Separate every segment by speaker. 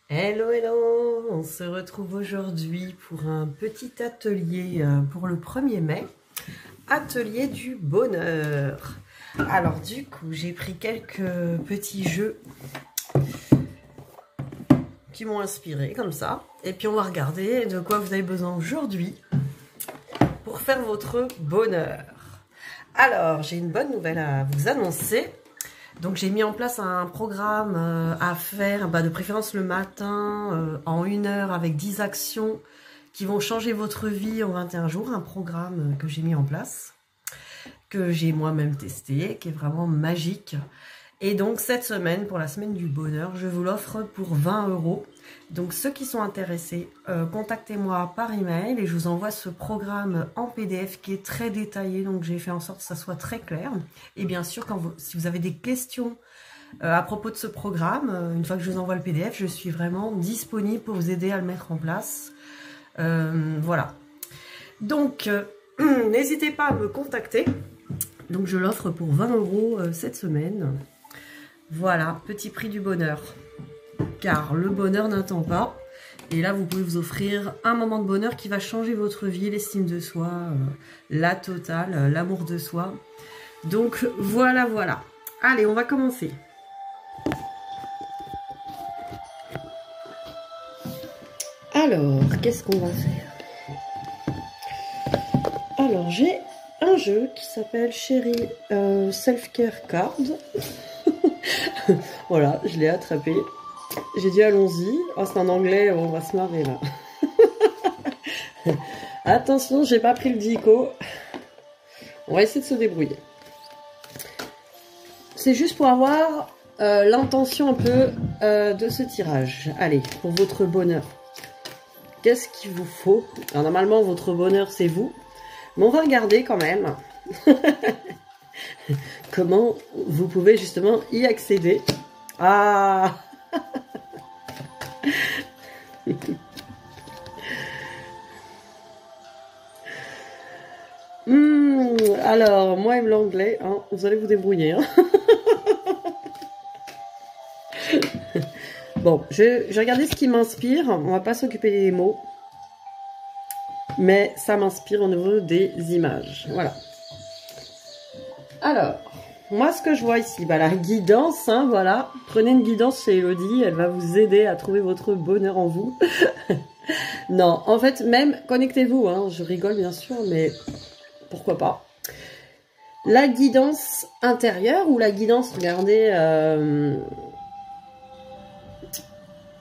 Speaker 1: Hello, hello! On se retrouve aujourd'hui pour un petit atelier pour le 1er mai. Atelier du bonheur. Alors du coup, j'ai pris quelques petits jeux qui m'ont inspiré comme ça. Et puis on va regarder de quoi vous avez besoin aujourd'hui pour faire votre bonheur. Alors, j'ai une bonne nouvelle à vous annoncer. Donc j'ai mis en place un programme à faire, de préférence le matin, en 1 heure avec 10 actions qui vont changer votre vie en 21 jours. Un programme que j'ai mis en place, que j'ai moi-même testé, qui est vraiment magique. Et donc cette semaine, pour la semaine du bonheur, je vous l'offre pour 20 €. Donc ceux qui sont intéressés, contactez-moi par email et je vous envoie ce programme en PDF qui est très détaillé. Donc j'ai fait en sorte que ça soit très clair. Et bien sûr, si vous avez des questions à propos de ce programme, une fois que je vous envoie le PDF, je suis vraiment disponible pour vous aider à le mettre en place. Voilà. Donc n'hésitez pas à me contacter. Donc je l'offre pour 20 € cette semaine. Voilà, petit prix du bonheur. Car le bonheur n'attend pas. Et là, vous pouvez vous offrir un moment de bonheur qui va changer votre vie, l'estime de soi, la totale, l'amour de soi. Donc voilà, voilà. Allez, on va commencer. Alors, qu'est-ce qu'on va faire? Alors, j'ai un jeu qui s'appelle Chérie Self-Care Card. Voilà, je l'ai attrapé. J'ai dit allons-y. Oh, c'est en anglais, on va se marrer là. Attention, j'ai pas pris le dico. On va essayer de se débrouiller. C'est juste pour avoir l'intention un peu de ce tirage. Allez, pour votre bonheur. Qu'est-ce qu'il vous faut? Alors normalement, votre bonheur, c'est vous. Mais on va regarder quand même comment vous pouvez justement y accéder. Ah alors, moi et l'anglais, hein, vous allez vous débrouiller. Hein. Bon, j'ai regardé ce qui m'inspire. On va pas s'occuper des mots. Mais ça m'inspire au niveau des images. Voilà. Alors, moi ce que je vois ici, la guidance, hein, voilà. Prenez une guidance chez Elodie, elle va vous aider à trouver votre bonheur en vous. Non, en fait, même, connectez-vous, hein, je rigole bien sûr, mais pourquoi pas. La guidance intérieure ou la guidance, regardez,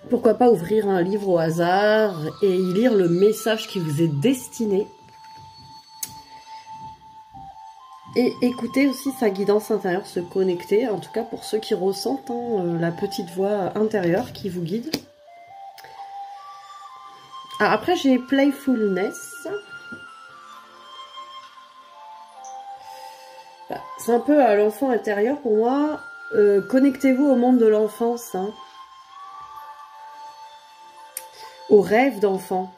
Speaker 1: pourquoi pas ouvrir un livre au hasard et y lire le message qui vous est destiné. Et écoutez aussi sa guidance intérieure, se connecter, en tout cas pour ceux qui ressentent la petite voix intérieure qui vous guide. Alors après j'ai Playfulness. C'est un peu à l'enfant intérieur pour moi. Connectez-vous au monde de l'enfance. Hein. Au rêve d'enfant.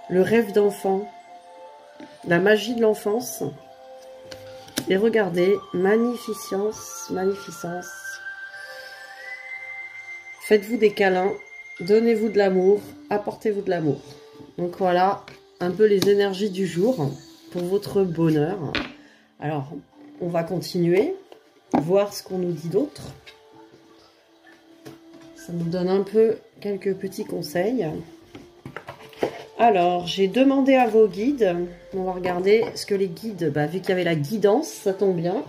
Speaker 1: Le rêve d'enfant. La magie de l'enfance. Et regardez, magnificence, magnificence. Faites-vous des câlins, donnez-vous de l'amour, apportez-vous de l'amour. Donc voilà, un peu les énergies du jour pour votre bonheur. Alors, on va continuer, voir ce qu'on nous dit d'autre. Ça nous donne un peu quelques petits conseils. Alors, j'ai demandé à vos guides, on va regarder ce que les guides, vu qu'il y avait la guidance, ça tombe bien.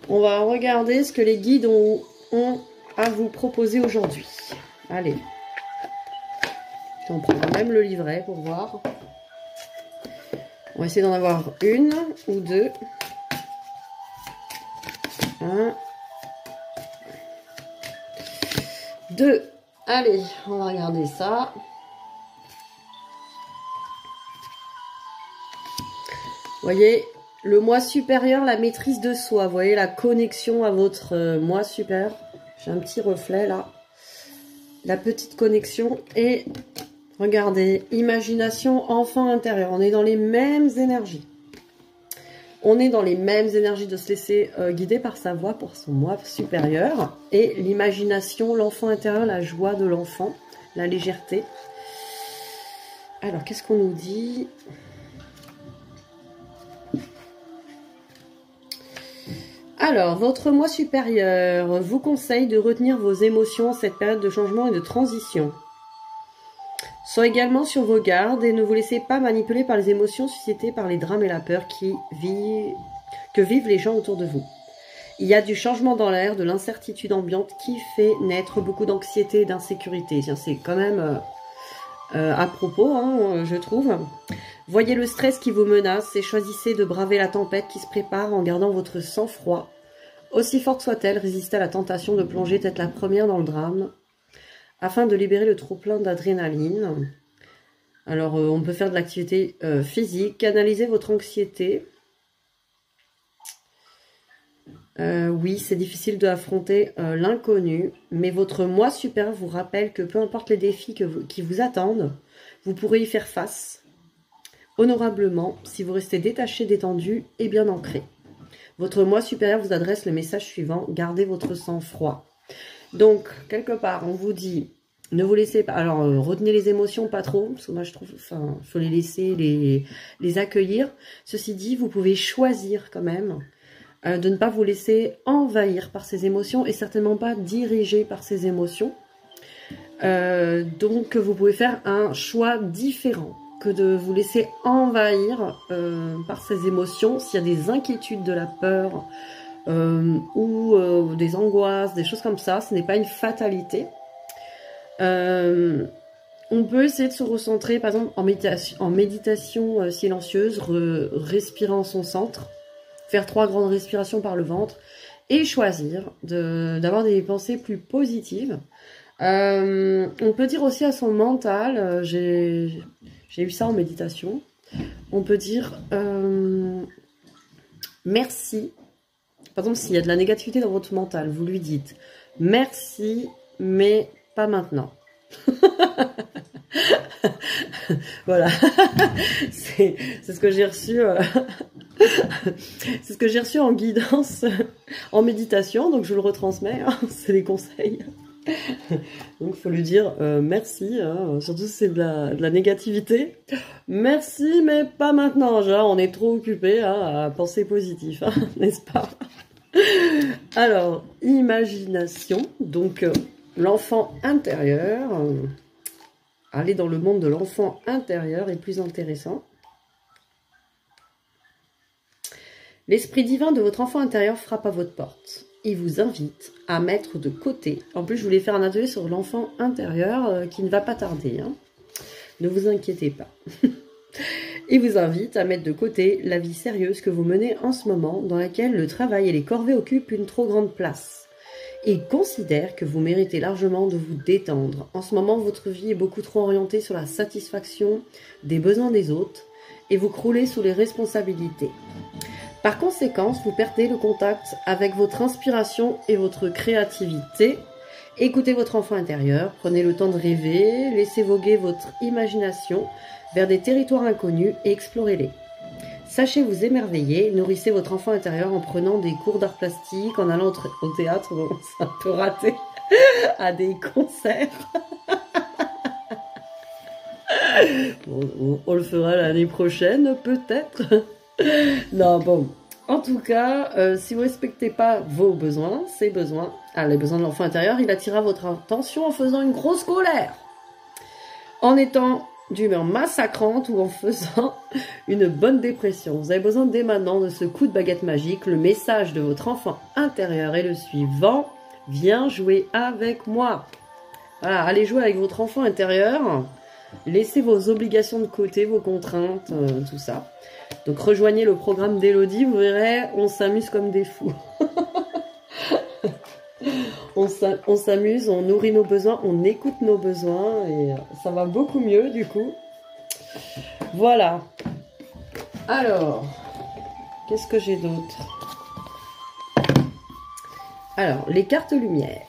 Speaker 1: On va regarder ce que les guides ont à vous proposer aujourd'hui. Allez. On prend même le livret pour voir. On va essayer d'en avoir une ou deux. Un. Deux. Allez, on va regarder ça. Vous voyez, le moi supérieur, la maîtrise de soi. Vous voyez la connexion à votre moi supérieur. J'ai un petit reflet là. La petite connexion. Et regardez, imagination, enfant intérieur. On est dans les mêmes énergies. On est dans les mêmes énergies de se laisser guider par sa voix pour son moi supérieur. Et l'imagination, l'enfant intérieur, la joie de l'enfant, la légèreté. Alors, qu'est-ce qu'on nous dit ? Alors, votre moi supérieur vous conseille de retenir vos émotions en cette période de changement et de transition. Soyez également sur vos gardes et ne vous laissez pas manipuler par les émotions suscitées par les drames et la peur que vivent les gens autour de vous. Il y a du changement dans l'air, de l'incertitude ambiante qui fait naître beaucoup d'anxiété et d'insécurité. C'est quand même à propos, hein, je trouve. Voyez le stress qui vous menace et choisissez de braver la tempête qui se prépare en gardant votre sang-froid. Aussi forte soit-elle, résistez à la tentation de plonger tête la première dans le drame, afin de libérer le trop-plein d'adrénaline. Alors, on peut faire de l'activité physique, canaliser votre anxiété. Oui, c'est difficile d'affronter l'inconnu, mais votre moi supérieur vous rappelle que peu importe les défis qui vous attendent, vous pourrez y faire face honorablement si vous restez détaché, détendu et bien ancré. Votre moi supérieur vous adresse le message suivant: gardez votre sang-froid. Donc, quelque part, on vous dit, ne vous laissez pas... Alors, retenez les émotions, pas trop, parce que moi, je trouve, enfin, il faut les laisser, les accueillir. Ceci dit, vous pouvez choisir quand même de ne pas vous laisser envahir par ces émotions et certainement pas diriger par ces émotions. Donc, vous pouvez faire un choix différent que de vous laisser envahir par ces émotions. S'il y a des inquiétudes, de la peur ou des angoisses, des choses comme ça, ce n'est pas une fatalité. On peut essayer de se recentrer, par exemple, en méditation silencieuse, respirer en son centre, faire 3 grandes respirations par le ventre et choisir d'avoir des pensées plus positives. On peut dire aussi à son mental, j'ai eu ça en méditation, on peut dire merci. Par exemple, s'il y a de la négativité dans votre mental, vous lui dites merci, mais pas maintenant. Voilà, c'est ce que j'ai reçu. C'est ce que j'ai reçu en guidance, en méditation, donc je le retransmets, hein, c'est des conseils. Donc il faut lui dire merci, hein, surtout si c'est de la négativité. Merci, mais pas maintenant, genre on est trop occupé hein, à penser positif, hein, n'est-ce pas? Alors, imagination, donc l'enfant intérieur, aller dans le monde de l'enfant intérieur est plus intéressant. L'esprit divin de votre enfant intérieur frappe à votre porte. Il vous invite à mettre de côté. En plus, je voulais faire un atelier sur l'enfant intérieur qui ne va pas tarder. Hein. Ne vous inquiétez pas. Il vous invite à mettre de côté la vie sérieuse que vous menez en ce moment, dans laquelle le travail et les corvées occupent une trop grande place. Il considère que vous méritez largement de vous détendre. En ce moment, votre vie est beaucoup trop orientée sur la satisfaction des besoins des autres et vous croulez sous les responsabilités. Par conséquent, vous perdez le contact avec votre inspiration et votre créativité. Écoutez votre enfant intérieur, prenez le temps de rêver, laissez voguer votre imagination vers des territoires inconnus et explorez-les. Sachez vous émerveiller, nourrissez votre enfant intérieur en prenant des cours d'art plastique, en allant au théâtre, bon, c'est un peu raté, à des concerts. Bon, on le fera l'année prochaine, peut-être. Non, bon. En tout cas, si vous ne respectez pas vos besoins, ses besoins, les besoins de l'enfant intérieur, il attirera votre attention en faisant une grosse colère, en étant d'humeur massacrante ou en faisant une bonne dépression. Vous avez besoin dès maintenant de ce coup de baguette magique. Le message de votre enfant intérieur est le suivant: viens jouer avec moi. Voilà, allez jouer avec votre enfant intérieur. Laissez vos obligations de côté, vos contraintes, tout ça. Donc rejoignez le programme d'Elodie, vous verrez, on s'amuse comme des fous. On s'amuse, on nourrit nos besoins, on écoute nos besoins et ça va beaucoup mieux du coup. Voilà. Alors, qu'est-ce que j'ai d'autre? Alors, les cartes lumière.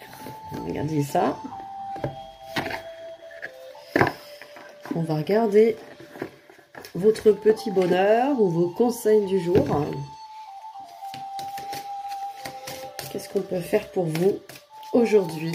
Speaker 1: Regardez ça. On va regarder votre petit bonheur ou vos conseils du jour. qu'est-ce qu'on peut faire pour vous aujourd'hui?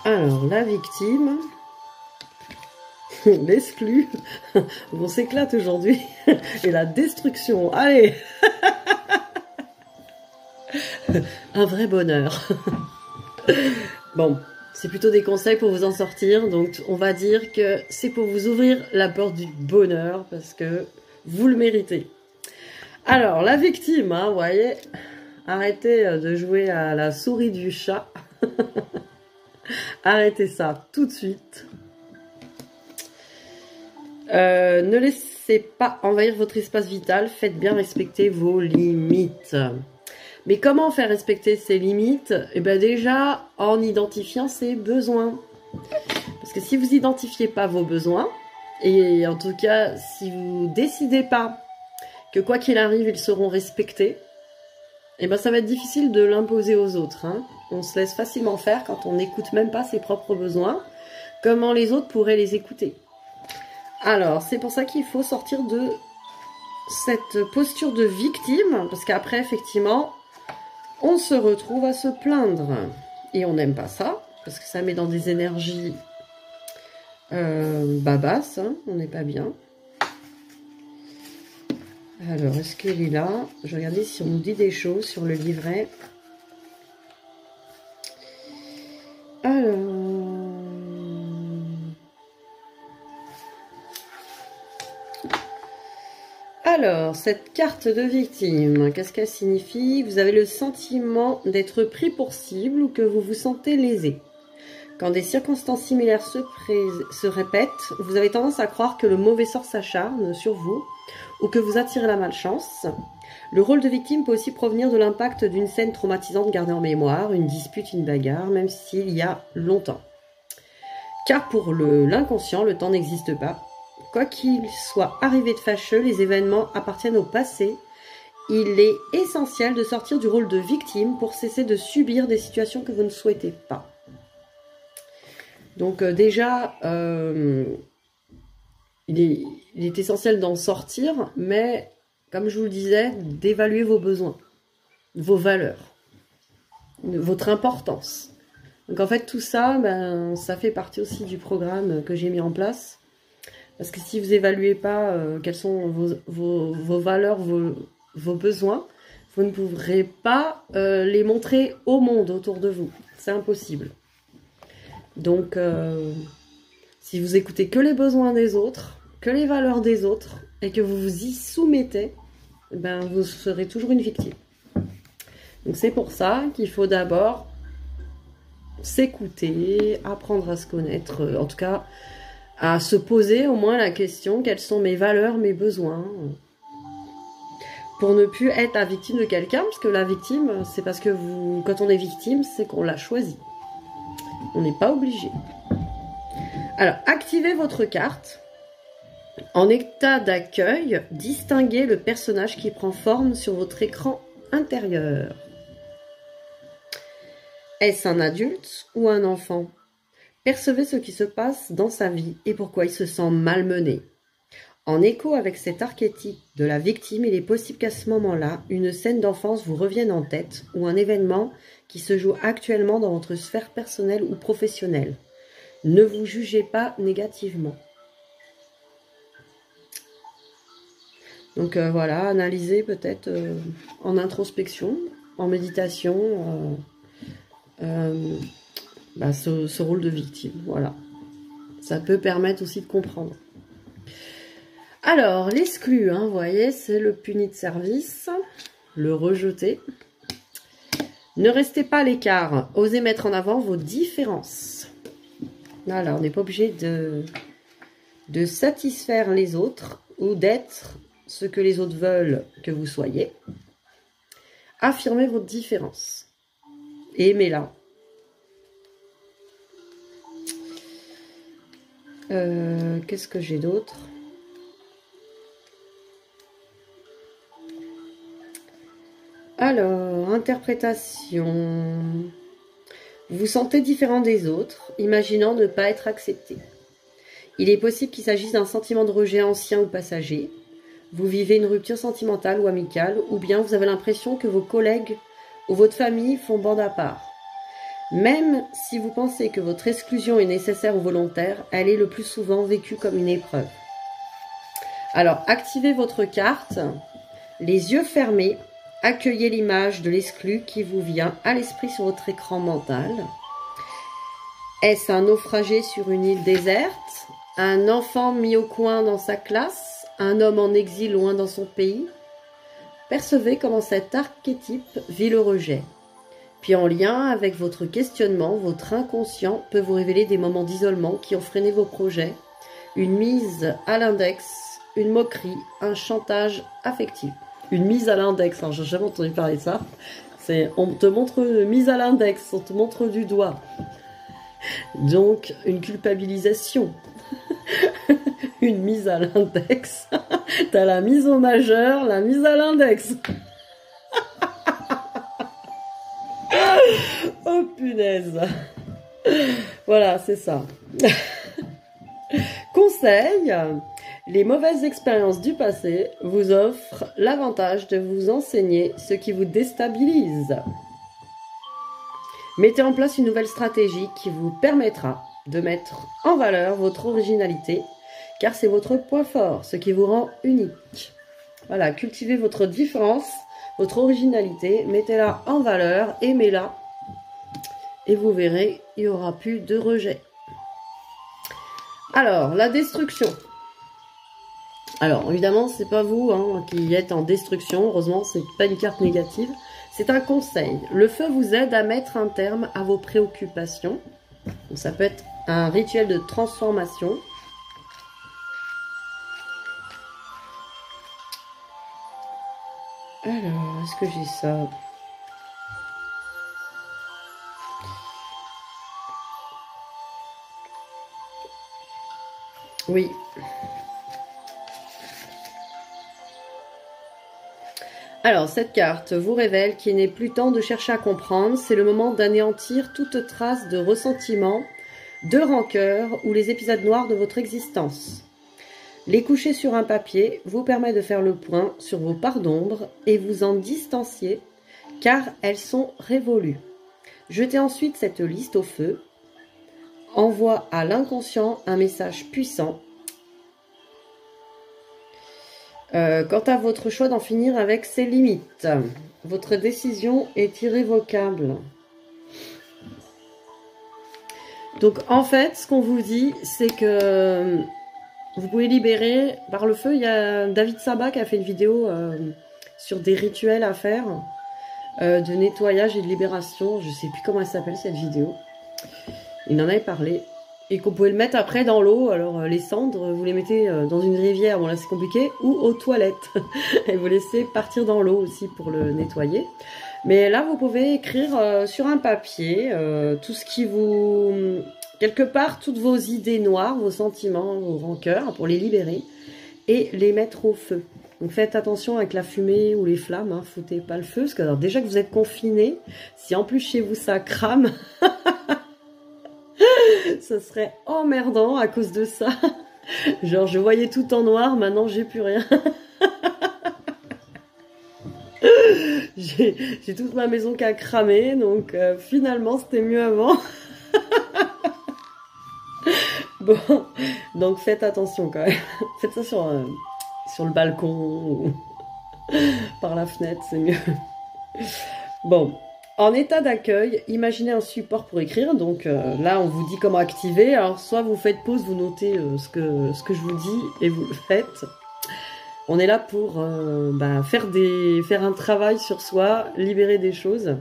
Speaker 1: Alors, la victime, l'exclu, on s'éclate aujourd'hui, et la destruction, allez. Un vrai bonheur. Bon, c'est plutôt des conseils pour vous en sortir, donc on va dire que c'est pour vous ouvrir la porte du bonheur, parce que vous le méritez. Alors, la victime, hein, vous voyez, arrêtez de jouer à la souris du chat. Arrêtez ça tout de suite. Ne laissez pas envahir votre espace vital. Faites bien respecter vos limites. Mais comment faire respecter ces limites? Eh bien déjà, en identifiant ses besoins. Parce que si vous n'identifiez pas vos besoins, et en tout cas, si vous décidez pas que quoi qu'il arrive, ils seront respectés, eh ben ça va être difficile de l'imposer aux autres. Hein. On se laisse facilement faire quand on n'écoute même pas ses propres besoins. Comment les autres pourraient les écouter? Alors, c'est pour ça qu'il faut sortir de cette posture de victime. Parce qu'après, effectivement, on se retrouve à se plaindre. Et on n'aime pas ça. Parce que ça met dans des énergies babasses. Hein, on n'est pas bien. Alors, est-ce qu'il est là? Je vais regarder si on nous dit des choses sur le livret. Alors, cette carte de victime, qu'est-ce qu'elle signifie? Vous avez le sentiment d'être pris pour cible ou que vous vous sentez lésé. Quand des circonstances similaires se répètent, vous avez tendance à croire que le mauvais sort s'acharne sur vous ou que vous attirez la malchance. Le rôle de victime peut aussi provenir de l'impact d'une scène traumatisante gardée en mémoire, une dispute, une bagarre, même s'il y a longtemps. Car pour l'inconscient, le temps n'existe pas. Quoi qu'il soit arrivé de fâcheux, les événements appartiennent au passé. Il est essentiel de sortir du rôle de victime pour cesser de subir des situations que vous ne souhaitez pas. Donc déjà, il est essentiel d'en sortir, mais comme je vous le disais, d'évaluer vos besoins, vos valeurs, votre importance. Donc en fait tout ça, ça fait partie aussi du programme que j'ai mis en place. Parce que si vous n'évaluez pas quelles sont vos valeurs, vos besoins, vous ne pourrez pas les montrer au monde autour de vous. C'est impossible. Donc, si vous écoutez que les besoins des autres, que les valeurs des autres, et que vous vous y soumettez, vous serez toujours une victime. Donc c'est pour ça qu'il faut d'abord s'écouter, apprendre à se connaître, en tout cas à se poser au moins la question, quelles sont mes valeurs, mes besoins, pour ne plus être la victime de quelqu'un, parce que la victime, c'est parce que quand on est victime, c'est qu'on l'a choisi. On n'est pas obligé. Alors, activez votre carte. En état d'accueil, distinguez le personnage qui prend forme sur votre écran intérieur. Est-ce un adulte ou un enfant? Percevez ce qui se passe dans sa vie et pourquoi il se sent malmené. En écho avec cet archétype de la victime, il est possible qu'à ce moment-là, une scène d'enfance vous revienne en tête ou un événement qui se joue actuellement dans votre sphère personnelle ou professionnelle. Ne vous jugez pas négativement. Donc voilà, analysez peut-être en introspection, en méditation, ce rôle de victime. Voilà. Ça peut permettre aussi de comprendre. Alors, l'exclu, vous voyez, c'est le puni de service, le rejeté. Ne restez pas à l'écart, osez mettre en avant vos différences. Voilà, on n'est pas obligé de satisfaire les autres ou d'être ce que les autres veulent que vous soyez. Affirmez votre différence et aimez-la. Qu'est-ce que j'ai d'autre? Alors, interprétation. Vous vous sentez différent des autres, imaginant ne pas être accepté. Il est possible qu'il s'agisse d'un sentiment de rejet ancien ou passager. Vous vivez une rupture sentimentale ou amicale, ou bien vous avez l'impression que vos collègues ou votre famille font bande à part. Même si vous pensez que votre exclusion est nécessaire ou volontaire, elle est le plus souvent vécue comme une épreuve. Alors, activez votre carte, les yeux fermés, accueillez l'image de l'exclu qui vous vient à l'esprit sur votre écran mental. Est-ce un naufragé sur une île déserte? Un enfant mis au coin dans sa classe? Un homme en exil loin dans son pays? Percevez comment cet archétype vit le rejet. Puis en lien avec votre questionnement, votre inconscient peut vous révéler des moments d'isolement qui ont freiné vos projets, une mise à l'index, une moquerie, un chantage affectif. Une mise à l'index, alors j'ai jamais entendu parler de ça. C'est on te montre mise à l'index, on te montre du doigt. Donc une culpabilisation. Une mise à l'index. T'as la mise au majeur, la mise à l'index. Oh punaise. Voilà, c'est ça. Conseil, les mauvaises expériences du passé vous offrent l'avantage de vous enseigner ce qui vous déstabilise. Mettez en place une nouvelle stratégie qui vous permettra de mettre en valeur votre originalité, car c'est votre point fort, ce qui vous rend unique. Voilà, cultivez votre différence, votre originalité, mettez-la en valeur, aimez-la, et vous verrez, il n'y aura plus de rejet. Alors, la destruction. Alors, évidemment, c'est pas vous qui êtes en destruction. Heureusement, c'est pas une carte négative. C'est un conseil. Le feu vous aide à mettre un terme à vos préoccupations. Donc, ça peut être un rituel de transformation. Alors, est-ce que j'ai ça? Oui. Alors, cette carte vous révèle qu'il n'est plus temps de chercher à comprendre. C'est le moment d'anéantir toute trace de ressentiment, de rancœur ou les épisodes noirs de votre existence. Les coucher sur un papier vous permet de faire le point sur vos parts d'ombre et vous en distancier, car elles sont révolues. Jetez ensuite cette liste au feu. Envoie à l'inconscient un message puissant. Quant à votre choix d'en finir avec ses limites, votre décision est irrévocable. Donc en fait, ce qu'on vous dit, c'est que vous pouvez libérer par le feu. Il y a David Sabat qui a fait une vidéo sur des rituels à faire, de nettoyage et de libération. Je ne sais plus comment elle s'appelle cette vidéo. Il en avait parlé. Et qu'on pouvait le mettre après dans l'eau. Alors les cendres, vous les mettez dans une rivière, bon là c'est compliqué, ou aux toilettes. Et vous laissez partir dans l'eau aussi pour le nettoyer. Mais là vous pouvez écrire sur un papier tout ce qui vous... quelque part, toutes vos idées noires, vos sentiments, vos rancœurs, pour les libérer et les mettre au feu. Donc faites attention avec la fumée ou les flammes, foutez pas le feu, parce que alors, déjà que vous êtes confiné, si en plus chez vous ça crame... Ce serait emmerdant à cause de ça. Genre, je voyais tout en noir, maintenant j'ai plus rien. J'ai toute ma maison qui a cramé, donc finalement c'était mieux avant. Bon, donc faites attention quand même. Faites ça sur le balcon ou par la fenêtre, c'est mieux. Bon. En état d'accueil, imaginez un support pour écrire. Donc là, on vous dit comment activer. Alors, soit vous faites pause, vous notez ce que je vous dis et vous le faites. On est là pour faire un travail sur soi, libérer des choses.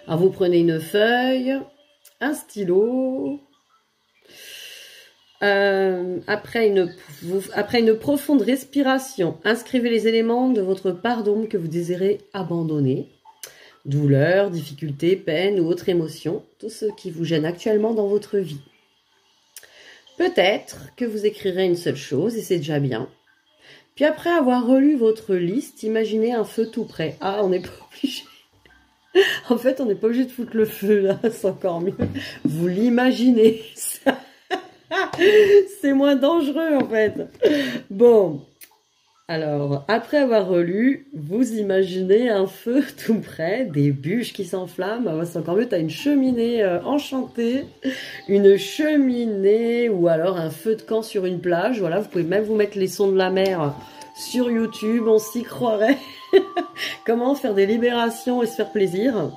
Speaker 1: Alors, vous prenez une feuille, un stylo. Après une profonde respiration, inscrivez les éléments de votre part d'ombre que vous désirez abandonner. Douleur, difficulté, peine ou autre émotion, tout ce qui vous gêne actuellement dans votre vie.
Speaker 2: Peut-être que vous écrirez une seule chose et c'est déjà bien. Puis après avoir relu votre liste, imaginez un feu tout prêt. Ah, on n'est pas obligé. En fait, on n'est pas obligé de foutre le feu là, c'est encore mieux. Vous l'imaginez. C'est moins dangereux en fait. Bon. Alors, après avoir relu, vous imaginez un feu tout près, des bûches qui s'enflamment. Ah, c'est encore mieux, t'as une cheminée enchantée, une cheminée ou alors un feu de camp sur une plage. Voilà, vous pouvez même vous mettre les sons de la mer sur YouTube, on s'y croirait. Comment faire des libérations et se faire plaisir.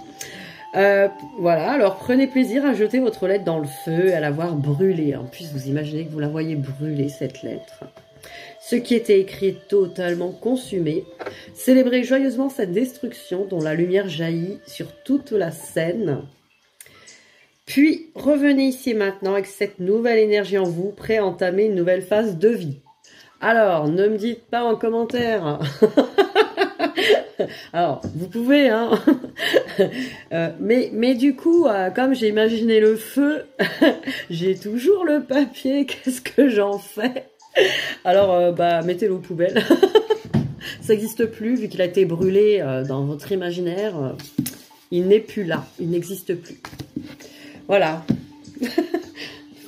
Speaker 2: Voilà, alors prenez plaisir à jeter votre lettre dans le feu et à la voir brûler. En plus, vous imaginez que vous la voyez brûler, cette lettre. Ce qui était écrit est totalement consumé. Célébrez joyeusement cette destruction dont la lumière jaillit sur toute la scène. Puis, revenez ici et maintenant avec cette nouvelle énergie en vous, prêt à entamer une nouvelle phase de vie. Alors, ne me dites pas en commentaire. Alors, vous pouvez, hein. Mais du coup, comme j'ai imaginé le feu, j'ai toujours le papier. Qu'est-ce que j'en fais? Alors, mettez-le aux poubelles. Ça n'existe plus, vu qu'il a été brûlé dans votre imaginaire. Il n'est plus là, il n'existe plus. Voilà.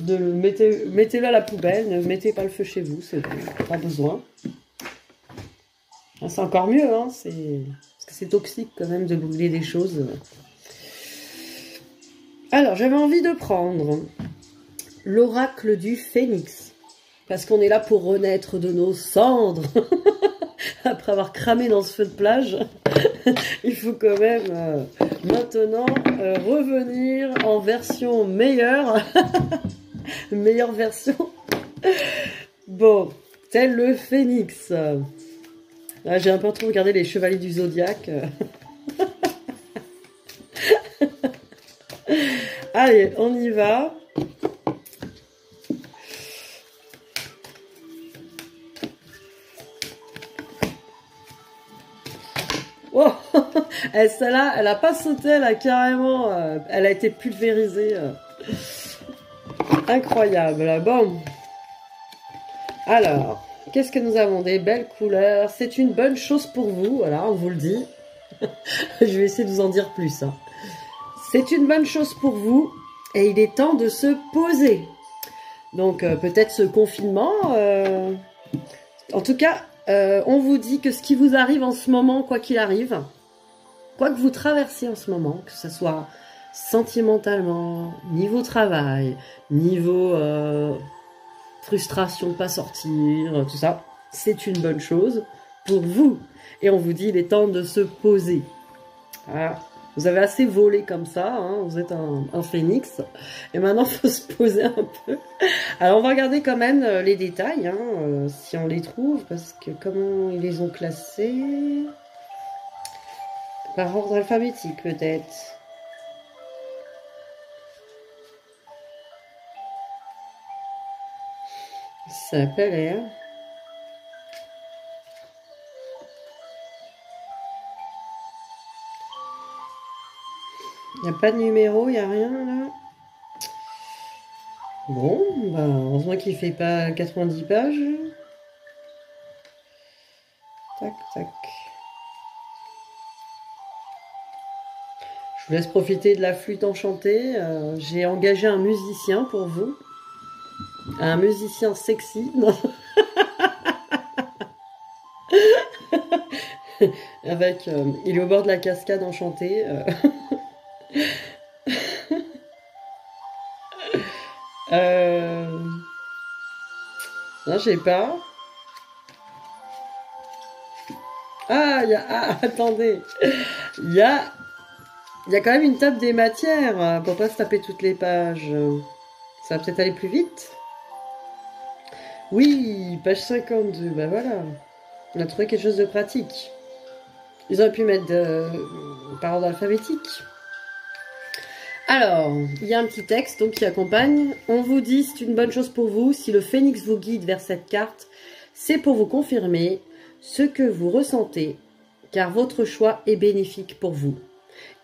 Speaker 2: Mettez-le à la poubelle, ne mettez pas le feu chez vous, c'est pas besoin. C'est encore mieux, hein, parce que c'est toxique quand même de brûler des choses. Alors, j'avais envie de prendre l'oracle du phénix. Parce qu'on est là pour renaître de nos cendres. Après avoir cramé dans ce feu de plage, il faut quand même maintenant revenir en version meilleure. Meilleure version. Bon, tel le phénix. Là, j'ai un peu trop regardé les chevaliers du zodiaque. Allez, on y va. Oh, celle-là, elle a pas sauté, elle a carrément, elle a été pulvérisée. Incroyable. Bon. Alors, qu'est-ce que nous avons? Des belles couleurs. C'est une bonne chose pour vous. Voilà, on vous le dit. Je vais essayer de vous en dire plus. Hein. C'est une bonne chose pour vous. Et il est temps de se poser. Donc, peut-être ce confinement. En tout cas, on vous dit que ce qui vous arrive en ce moment, quoi qu'il arrive, quoi que vous traversiez en ce moment, que ce soit sentimentalement, niveau travail, niveau frustration de pas sortir, tout ça, c'est une bonne chose pour vous. Et on vous dit, il est temps de se poser. Voilà. Vous avez assez volé comme ça, hein, vous êtes un phénix. Et maintenant, il faut se poser un peu. Alors, on va regarder quand même les détails, hein, si on les trouve, parce que comment ils les ont classés? Par ordre alphabétique, peut-être. Ça n'a pas l'air. Il n'y a pas de numéro, il n'y a rien là. Bon, bah, heureusement qu'il ne fait pas 90 pages. Tac, tac. Je vous laisse profiter de la flûte enchantée. J'ai engagé un musicien pour vous. Un musicien sexy. Non. Avec, il est au bord de la cascade enchantée. Non, je sais pas. Ah, attendez. Il y a quand même une table des matières pour pas se taper toutes les pages. Ça va peut-être aller plus vite. Oui, page 52. Ben voilà. On a trouvé quelque chose de pratique. Ils auraient pu mettre par ordre alphabétique. Alors, il y a un petit texte donc, qui accompagne. On vous dit, c'est une bonne chose pour vous. Si le phénix vous guide vers cette carte, c'est pour vous confirmer ce que vous ressentez, car votre choix est bénéfique pour vous.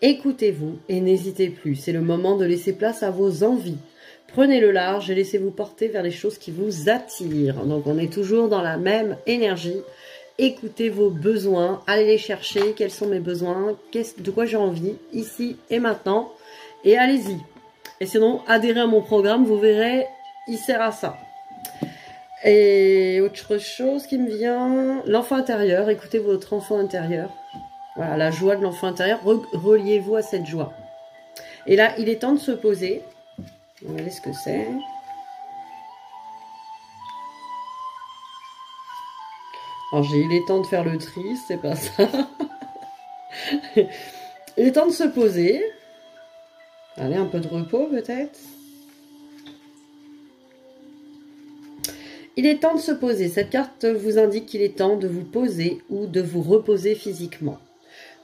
Speaker 2: Écoutez-vous et n'hésitez plus. C'est le moment de laisser place à vos envies. Prenez le large et laissez-vous porter vers les choses qui vous attirent. Donc on est toujours dans la même énergie. Écoutez vos besoins, allez les chercher. Quels sont mes besoins? De quoi j'ai envie? Ici et maintenant. Et allez-y. Et sinon, adhérez à mon programme, vous verrez, il sert à ça. Et autre chose qui me vient, l'enfant intérieur. Écoutez votre enfant intérieur. Voilà, la joie de l'enfant intérieur. Reliez-vous à cette joie. Et là, il est temps de se poser. On va voir ce que c'est. Alors, il est temps de faire le tri, c'est pas ça. Il est temps de se poser. Allez, un peu de repos peut-être. Il est temps de se poser. Cette carte vous indique qu'il est temps de vous poser ou de vous reposer physiquement,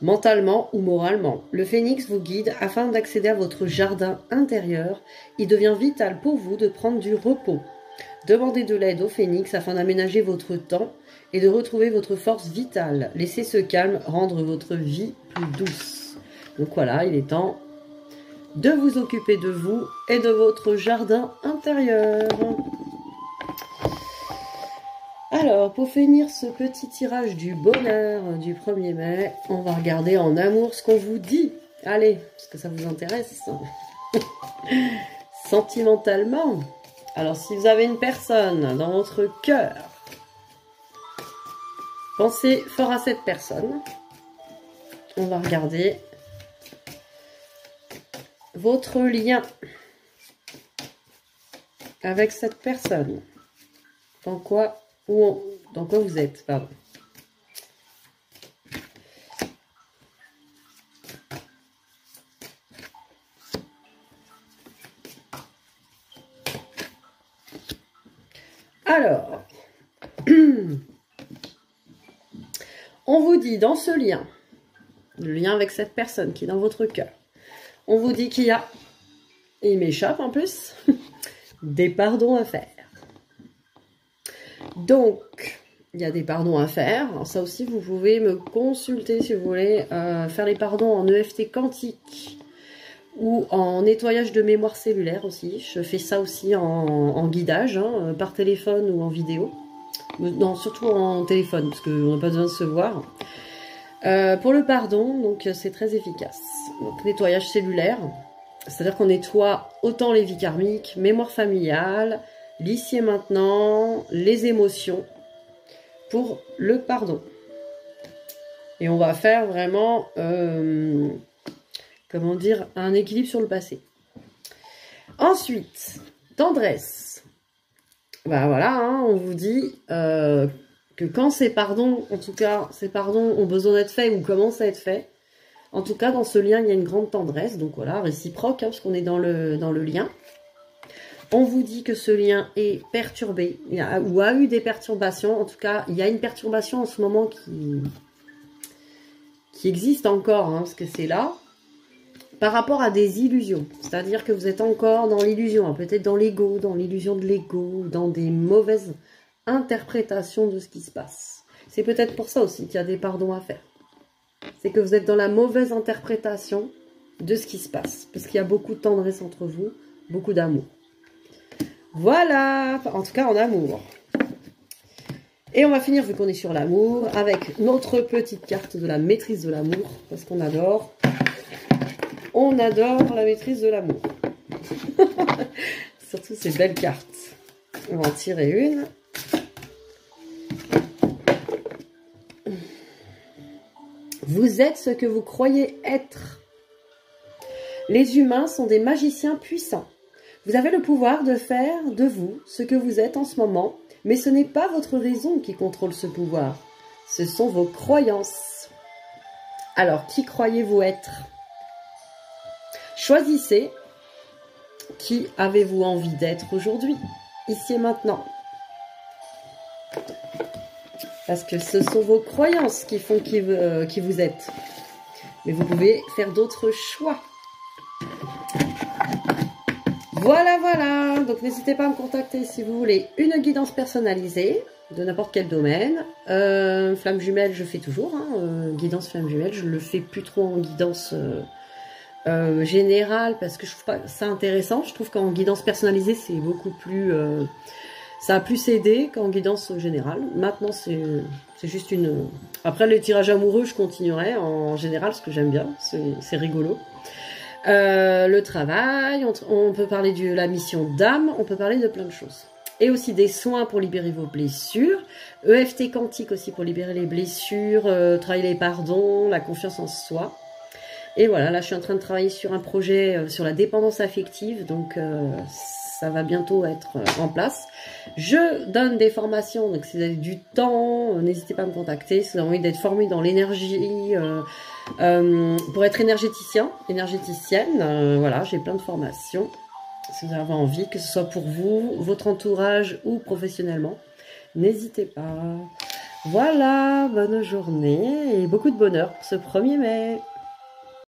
Speaker 2: mentalement ou moralement. Le phénix vous guide afin d'accéder à votre jardin intérieur. Il devient vital pour vous de prendre du repos. Demandez de l'aide au phénix afin d'aménager votre temps et de retrouver votre force vitale. Laissez ce calme rendre votre vie plus douce. Donc voilà, il est temps de vous occuper de vous et de votre jardin intérieur. Alors, pour finir ce petit tirage du bonheur du 1er mai, on va regarder en amour ce qu'on vous dit. Allez, parce que ça vous intéresse. Sentimentalement. Alors, si vous avez une personne dans votre cœur, pensez fort à cette personne. On va regarder votre lien avec cette personne. Dans quoi vous êtes, pardon. Alors, on vous dit dans ce lien, le lien avec cette personne qui est dans votre cœur, on vous dit qu'il y a, et il m'échappe en plus, des pardons à faire. Donc, il y a des pardons à faire. Alors ça aussi, vous pouvez me consulter si vous voulez faire les pardons en EFT quantique ou en nettoyage de mémoire cellulaire aussi. Je fais ça aussi en guidage, hein, par téléphone ou en vidéo. Non, surtout en téléphone, parce qu'on n'a pas besoin de se voir. Pour le pardon, donc c'est très efficace. Donc, nettoyage cellulaire, c'est-à-dire qu'on nettoie autant les vies karmiques, mémoire familiale, l'ici et maintenant, les émotions, pour le pardon. Et on va faire vraiment, comment dire, un équilibre sur le passé. Ensuite, tendresse. Ben voilà, hein, on vous dit que quand ces pardons, en tout cas, ces pardons ont besoin d'être faits ou commencent à être faits, en tout cas, dans ce lien, il y a une grande tendresse. Donc voilà, réciproque, hein, parce qu'on est dans le lien. On vous dit que ce lien est perturbé, ou a eu des perturbations. En tout cas, il y a une perturbation en ce moment qui existe encore, hein, parce que c'est là, par rapport à des illusions. C'est-à-dire que vous êtes encore dans l'illusion, hein, peut-être dans l'ego, dans l'illusion de l'ego, dans des mauvaises interprétations de ce qui se passe. C'est peut-être pour ça aussi qu'il y a des pardons à faire. C'est que vous êtes dans la mauvaise interprétation de ce qui se passe. Parce qu'il y a beaucoup de tendresse entre vous, beaucoup d'amour. Voilà, en tout cas en amour. Et on va finir, vu qu'on est sur l'amour, avec notre petite carte de la maîtrise de l'amour. Parce qu'on adore. On adore la maîtrise de l'amour. Surtout ces belles cartes. On va en tirer une. Vous êtes ce que vous croyez être. Les humains sont des magiciens puissants. Vous avez le pouvoir de faire de vous ce que vous êtes en ce moment, mais ce n'est pas votre raison qui contrôle ce pouvoir. Ce sont vos croyances. Alors, qui croyez-vous être? Choisissez qui avez-vous envie d'être aujourd'hui, ici et maintenant. Parce que ce sont vos croyances qui font qui vous êtes. Mais vous pouvez faire d'autres choix. Voilà, voilà. Donc, n'hésitez pas à me contacter si vous voulez une guidance personnalisée de n'importe quel domaine. Flamme jumelle, je fais toujours. Hein, guidance flamme jumelle. Je ne le fais plus trop en guidance général, parce que je trouve pas ça intéressant. Je trouve qu'en guidance personnalisée, c'est beaucoup plus... ça a plus aidé qu'en guidance générale. Maintenant, c'est juste une... Après, les tirages amoureux, je continuerai en général, parce que j'aime bien, c'est rigolo. Le travail, on peut parler de la mission d'âme, on peut parler de plein de choses. Et aussi des soins pour libérer vos blessures. EFT quantique aussi pour libérer les blessures, travailler les pardons, la confiance en soi. Et voilà, là je suis en train de travailler sur un projet sur la dépendance affective, donc ça va bientôt être en place. Je donne des formations, donc si vous avez du temps, n'hésitez pas à me contacter. Si vous avez envie d'être formé dans l'énergie, pour être énergéticienne, voilà, j'ai plein de formations. Si vous avez envie, que ce soit pour vous, votre entourage ou professionnellement, n'hésitez pas. Voilà, bonne journée et beaucoup de bonheur pour ce 1er mai.